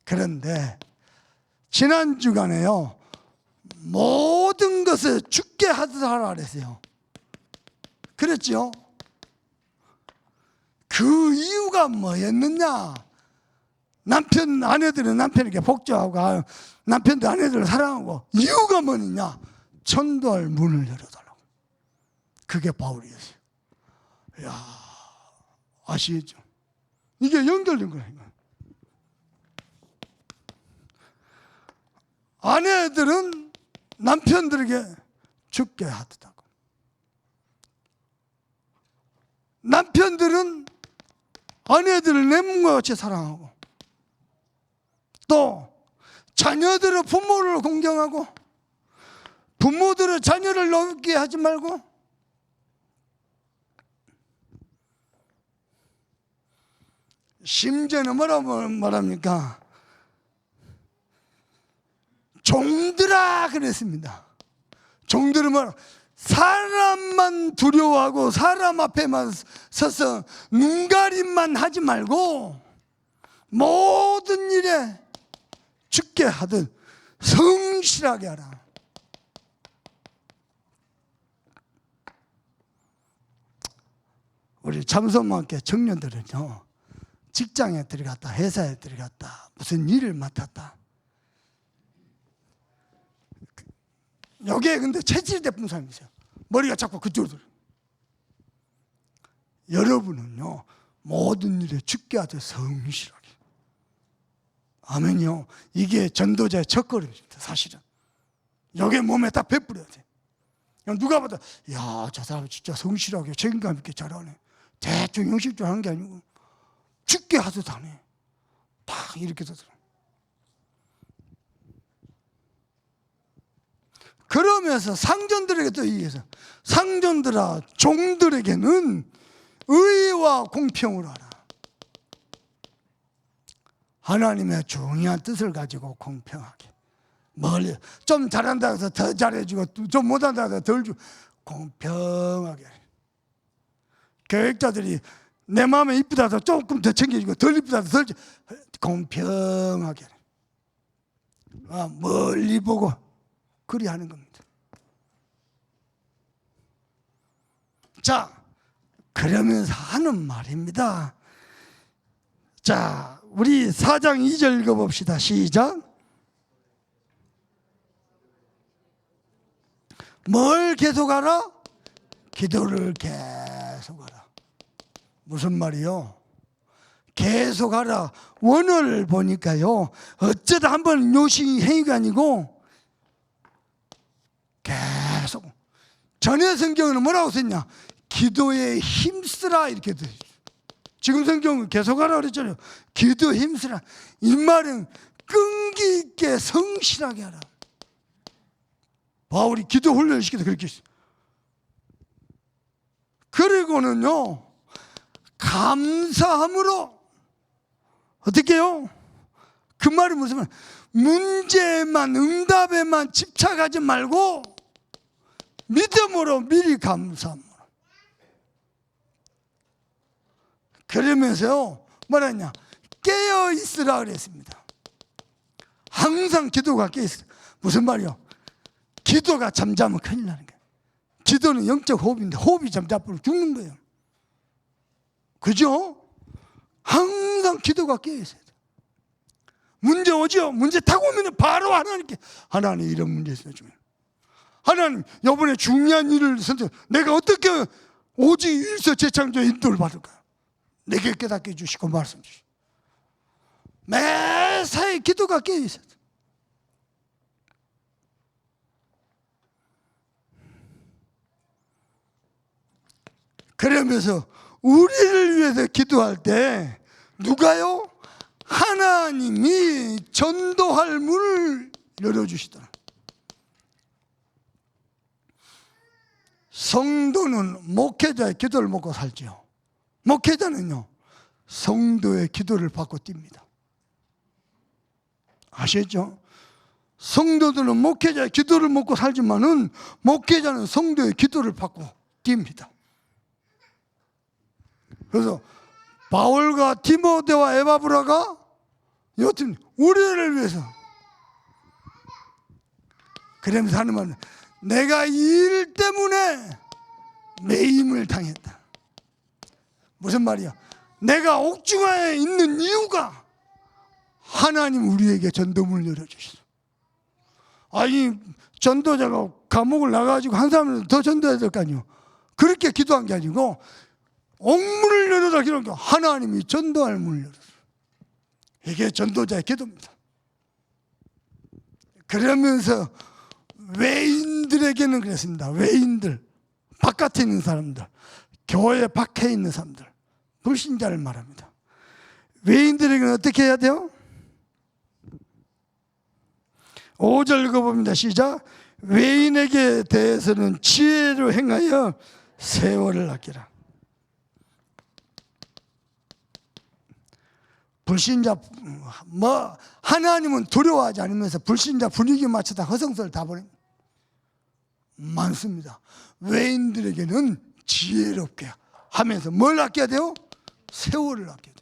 그런데 지난 주간에요, 모든 것을 죽게 하라 그랬어요. 그랬죠? 그 이유가 뭐였느냐? 남편, 아내들은 남편에게 복종하고 남편도 아내들을 사랑하고, 이유가 뭐느냐? 전도할 문을 열어달라고. 그게 바울이었어요. 이야, 아시겠죠? 이게 연결된 거예요. 아내들은 남편들에게 죽게 하더라고. 남편들은 아내들을 내 몸과 같이 사랑하고, 또 자녀들은 부모를 공경하고, 부모들은 자녀를 높게 하지 말고, 심지어는 뭐라고 말합니까? 종들아 그랬습니다. 종들은 뭐라? 사람만 두려워하고 사람 앞에만 서서 눈가림만 하지 말고 모든 일에 죽게 하듯 성실하게 하라. 우리 참선만께 청년들은요, 직장에 들어갔다, 회사에 들어갔다, 무슨 일을 맡았다, 여기에 근데 체질이 나쁜 사람이 있어요. 머리가 자꾸 그쪽으로. 여러분은요, 모든 일에 죽게 하듯 성실하게. 아멘요. 이게 전도자의 첫걸음입니다. 사실은 여기에 몸에 딱 베풀어야 돼. 누가 봐도 야, 저 사람 진짜 성실하게 책임감 있게 잘하네. 대충 형식적으로 하는 게 아니고 죽게 하듯 하네. 딱 이렇게 되더라고요. 그러면서 상전들에게 또 얘기해서, 상전들아, 종들에게는 의와 공평을 하라. 하나님의 중요한 뜻을 가지고 공평하게, 멀리 좀 잘한다 해서 더 잘해주고, 좀 못한다 해서 덜 주고, 공평하게. 교육자들이 내 마음에 이쁘다 해서 조금 더 챙겨주고, 덜 이쁘다 해서 덜, 공평하게. 멀리 보고 그리 하는 겁니다. 자, 그러면서 하는 말입니다. 자, 우리 4장 2절 읽어봅시다. 시작. 뭘 계속하라? 기도를 계속하라. 무슨 말이요? 계속하라. 원어를 보니까요, 어쩌다 한번 요시 행위가 아니고 계속. 전에 성경은 뭐라고 썼냐? 기도에 힘쓰라 이렇게 돼 있어요. 지금 성경은 계속하라 그랬잖아요. 기도에 힘쓰라. 이 말은 끈기 있게 성실하게 하라. 바울이 기도 훈련을 시키다 그렇게 했어요. 그리고는요, 감사함으로 어떻게 해요? 그 말이 무슨 말? 문제에만, 응답에만 집착하지 말고 믿음으로 미리 감사함으로. 그러면서요, 뭐랬냐? 깨어 있으라 그랬습니다. 항상 기도가 깨어 있어. 무슨 말이요? 기도가 잠자면 큰일 나는 거예요. 기도는 영적 호흡인데 호흡이 잠자면 죽는 거예요. 그죠? 항상 기도가 깨어 있어야 돼요. 문제 오죠? 문제 타고 오면 바로 하나님께, 하나님 이런 문제 있어요. 하나님, 이번에 중요한 일을 선택, 내가 어떻게 오직 일서 재창조의 인도를 받을까요? 내게 깨닫게 해주시고 말씀 주시고. 매사에 기도가 깨어 있어요. 그러면서 우리를 위해서 기도할 때 누가요? 하나님이 전도할 문을 열어주시더라. 성도는 목회자의 기도를 먹고 살지요. 목회자는요, 성도의 기도를 받고 뜁니다. 아시겠죠? 성도들은 목회자의 기도를 먹고 살지만은 목회자는 성도의 기도를 받고 뜁니다. 그래서 바울과 디모데와 에바브라가 여튼 우리를 위해서, 그러면서 하는 말은 내가 이 일 때문에 매임을 당했다. 무슨 말이야? 내가 옥중에 있는 이유가 하나님 우리에게 전도문을 열어주셨어. 아니, 전도자가 감옥을 나가가지고 한 사람을 더 전도해야 될 거 아니에요. 그렇게 기도한 게 아니고 옥문을 열어라 기도한 게 하나님이 전도할 문을 열었어요. 이게 전도자의 기도입니다. 그러면서 외인들에게는 그랬습니다. 외인들, 바깥에 있는 사람들, 교회 밖에 있는 사람들, 불신자를 말합니다. 외인들에게는 어떻게 해야 돼요? 5절 읽어봅니다. 시작. 외인에게 대해서는 지혜로 행하여 세월을 아끼라. 불신자, 하나님은 두려워하지 않으면서 불신자 분위기 맞추다 허성소를 다 버립니다. 많습니다. 외인들에게는 지혜롭게 하면서 뭘 아껴야 돼요? 세월을 아껴야 돼요.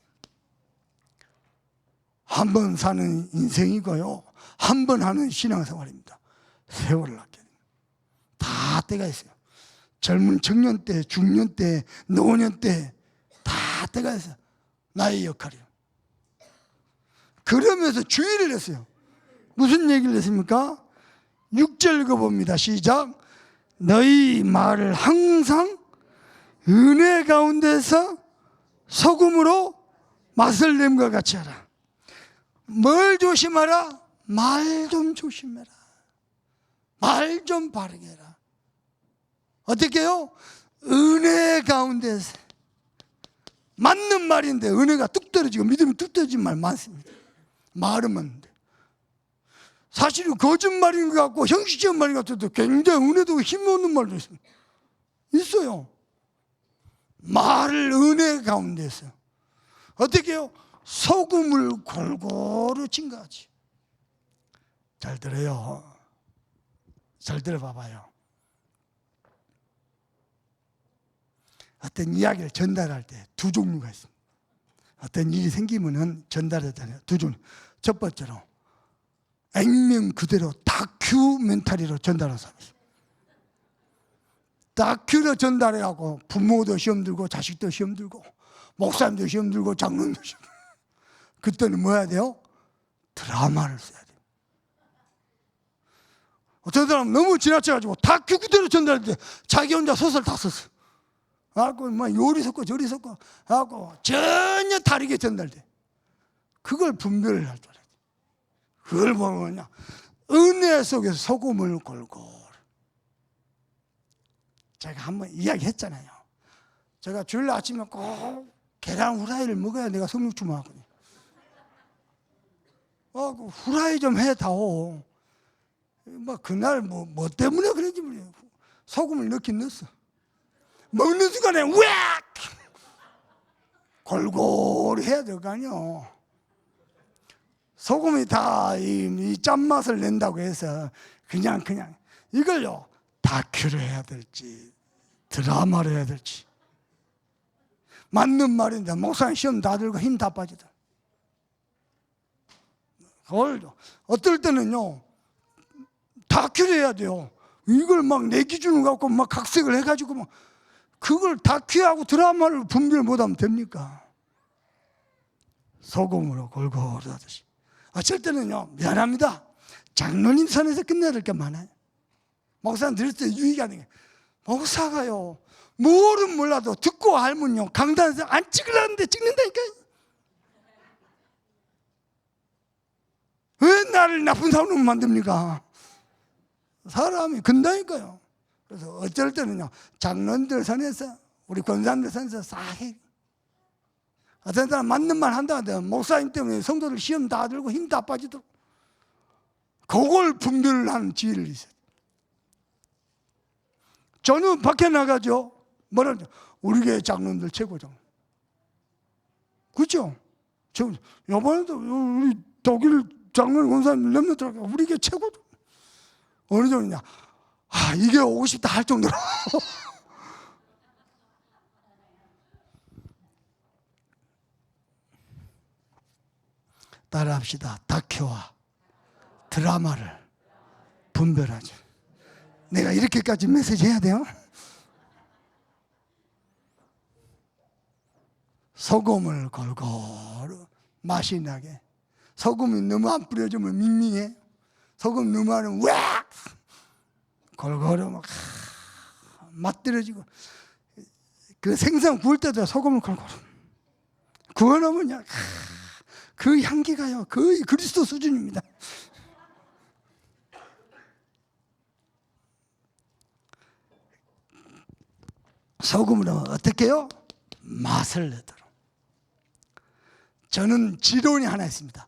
한 번 사는 인생이고요, 한 번 하는 신앙생활입니다. 세월을 아껴야 돼요. 다 때가 있어요. 젊은 청년 때, 중년 때, 노년 때 다 때가 있어요. 나의 역할이요. 그러면서 주의를 했어요. 무슨 얘기를 했습니까? 6절 읽어봅니다. 시작. 너희 말을 항상 은혜 가운데서 소금으로 맛을 냄과 같이 하라. 뭘 조심하라? 말 좀 조심해라. 말 좀 바르게 해라. 어떻게 해요? 은혜 가운데서. 맞는 말인데 은혜가 뚝 떨어지고 믿음이 뚝 떨어진 말 많습니다. 말은 맞는데 사실은 거짓말인 것 같고 형식적인 말인 것 같아도 굉장히 은혜도 힘없는 말도 있습니다. 있어요. 말을 은혜 가운데서 어떻게 해요? 소금을 골고루 칭가하지. 잘 들어요. 잘 들어봐봐요. 어떤 이야기를 전달할 때 두 종류가 있습니다. 어떤 일이 생기면은 전달하잖아요. 두 종류. 첫 번째로 액면 그대로 다큐멘터리로 전달하는 사람이 있어요. 다큐로 전달해갖고 부모도 시험 들고 자식도 시험 들고 목사님도 시험 들고 장로님도 시험 들고. 그때는 뭐 해야 돼요? 드라마를 써야 돼요. 어떤 사람은 너무 지나쳐가지고 다큐 그대로 전달했는데 자기 혼자 소설 다 썼어. 하고 막 요리 섞고 저리 섞고 하고 전혀 다르게 전달돼. 그걸 분별을 할 줄 알아야 돼. 그걸 뭐냐? 은혜 속에서 소금을 골고루. 제가 한번 이야기했잖아요. 제가 주일 아침에 꼭 계란 후라이를 먹어야 내가 성령 충만하거든요. 후라이 좀 해다오. 뭐 그날 뭐 때문에 그런지 모르겠어요. 소금을 넣긴 넣었어. 먹는 순간에 우악! 골고루 해야 될 거 아니요. 소금이 다 이 짠맛을 낸다고 해서 그냥 이걸요 다큐를 해야 될지 드라마를 해야 될지. 맞는 말인데 목사님 시험 다 들고 힘 다 빠지다. 어떨 때는요 다큐를 해야 돼요. 이걸 막 내 기준을 갖고 막 각색을 해가지고 막 그걸 다큐하고 드라마를 분별 못하면 됩니까? 소금으로 골고루 하듯이. 어쩔 때는요 미안합니다. 장로님 선에서 끝내야 될 게 많아요. 목사님 들을 때 유의하는 게 목사가요 뭐는 몰라도 듣고 알면요 강단에서 안 찍으려는데 찍는다니까. 왜 나를 나쁜 사람으로 만듭니까? 사람이 근다니까요. 그래서 어쩔 때는요 장로님들 선에서 우리 권사님들 선에서 사해. 어떤 사람 맞는 말 한다는데 목사님 때문에 성도들 시험 다 들고 힘 다 빠지도록 그걸 분별을 하는 지혜를 있어요. 저는 밖에 나가죠. 뭐라죠? 우리 교회 장로님들 최고죠. 그렇죠? 이번에도 우리 독일 장로님 권사님 렘넌트라고 우리 교회 최고죠. 어느 정도냐? 이게 오고 싶다 할 정도로. 따라합시다. 다큐와 드라마를 분별하죠. 내가 이렇게까지 메시지 해야 돼요? 소금을 골고루 맛이 나게. 소금이 너무 안 뿌려주면 밍밍해. 소금 너무 하면 와! 골고루 막 맛들어지고. 그 생선 구울 때도 소금을 골고루 구워놓으면 그 향기가요 거의 그리스도 수준입니다. 소금으로 어떻게 해요? 맛을 내도록. 저는 지론이 하나 있습니다.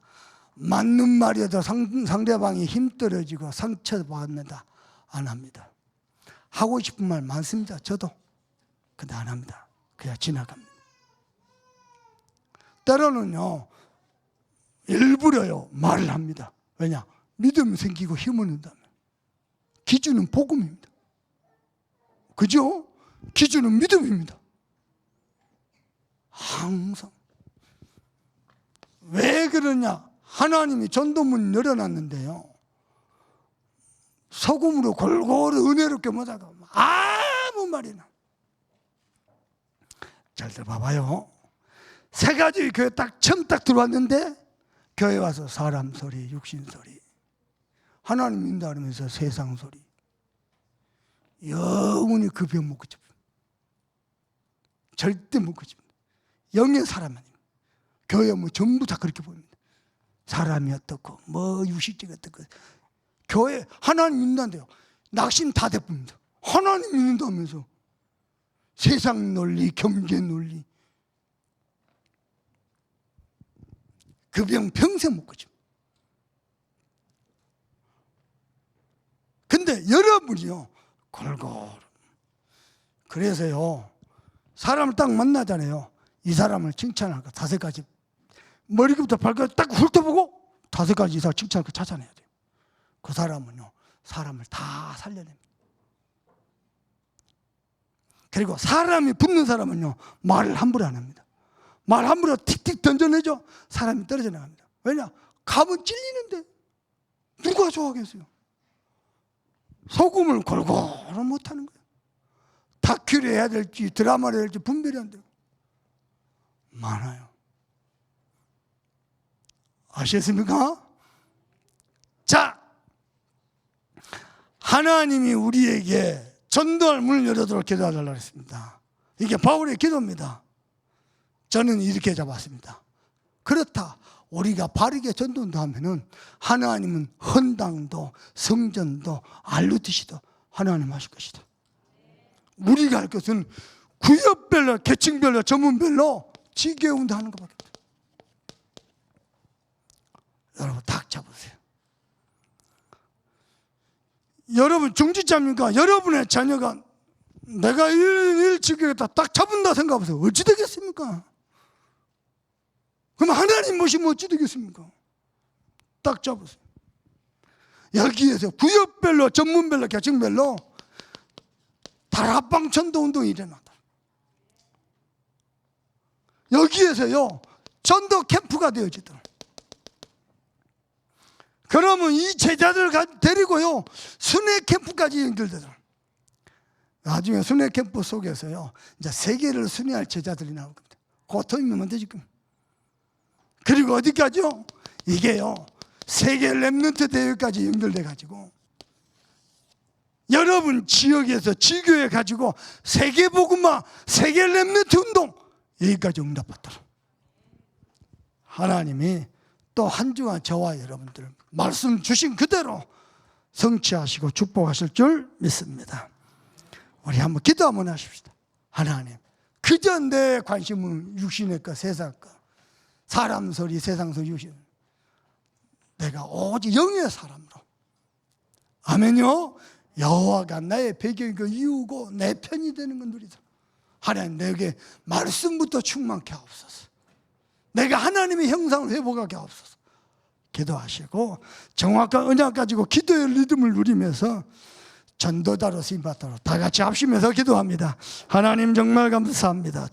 맞는 말이어도 상대방이 힘 떨어지고 상처받는다 안 합니다. 하고 싶은 말 많습니다. 저도. 근데 안 합니다. 그냥 지나갑니다. 때로는요 일부러요 말을 합니다. 왜냐? 믿음이 생기고 힘을 얻는다면. 기준은 복음입니다. 그죠? 기준은 믿음입니다. 항상. 왜 그러냐? 하나님이 전도문 열어놨는데요 소금으로 골고루 은혜롭게 못하고 아무 말이나. 잘 들어봐봐요. 세 가지 교회 처음 들어왔는데 교회 와서 사람 소리, 육신 소리, 하나님 인도하면서 세상 소리, 영원히 그 병 못 고칩니다. 절대 못 고칩니다. 영의 사람 아닙니다. 교회 뭐 전부 다 그렇게 보입니다. 사람이 어떻고 뭐 유식적이 어떻고. 교회 하나님 믿는다는데요 낙심 다 대쁩니다. 하나님 믿는다면서 세상 논리, 경제 논리, 그 병 평생 못 고칩니다. 근데 여러분이요 골고루. 그래서요 사람을 딱 만나잖아요. 이 사람을 칭찬할까 5가지 머리부터 발까지 딱 훑어보고 5가지 이상 칭찬할 거 찾아내야 돼요. 그 사람은요 사람을 다 살려냅니다. 그리고 사람이 붙는 사람은요 말을 함부로 안 합니다. 말 함부로 틱틱 던져내죠. 사람이 떨어져 나갑니다. 왜냐? 감은 찔리는데 누가 좋아하겠어요? 소금을 골고루 못하는 거예요. 다큐를 해야 될지 드라마를 해야 될지 분별이 안 돼요. 많아요. 아시겠습니까? 자, 하나님이 우리에게 전도할 문을 열어도록 기도하달라고 했습니다. 이게 바울의 기도입니다. 저는 이렇게 잡았습니다. 그렇다. 우리가 바르게 전도한다 하면은 하나님은 헌당도 성전도 알루티시도 하나님 하실 것이다. 우리가 할 것은 구역별로 계층별로 전문별로 지교운동 하는 것밖에 없어요. 여러분 딱 잡으세요. 여러분 중지자입니까? 여러분의 자녀가 내가 일 지키겠다 딱 잡은다 생각하세요. 어찌 되겠습니까? 그럼 하나님 모시면 어찌 되겠습니까? 딱 잡으세요. 여기에서 구역별로 전문별로 계층별로 다락방 전도운동이 일어난다. 여기에서요 전도 캠프가 되어지더라. 그러면 이 제자들 데리고요 순회 캠프까지 연결되더라. 나중에 순회 캠프 속에서요 이제 세계를 순회할 제자들이 나올 겁니다. 고통이면 안 되지. 그리고 어디까지요? 이게요 세계 렘넌트 대회까지 연결돼 가지고 여러분 지역에서 지교해 가지고 세계 복음화, 세계 렘넌트 운동 여기까지 응답받도록 하나님이 또 한 주간 저와 여러분들 말씀 주신 그대로 성취하시고 축복하실 줄 믿습니다. 우리 한번 기도 한번 하십시다. 하나님, 그저 내 관심은 육신의 것, 세상 것, 사람 소리, 세상 소리, 육신. 내가 오직 영의 사람으로. 아멘요. 여호와가 나의 배경이고 이유고 내 편이 되는 건 누리자. 하나님 내게 말씀부터 충만케 하옵소서. 내가 하나님의 형상을 회복하게 하옵소서. 기도하시고 정확한 언약 가지고 기도의 리듬을 누리면서 전도자로 쓰임받도록 다 같이 합심해서 기도합니다. 하나님 정말 감사합니다.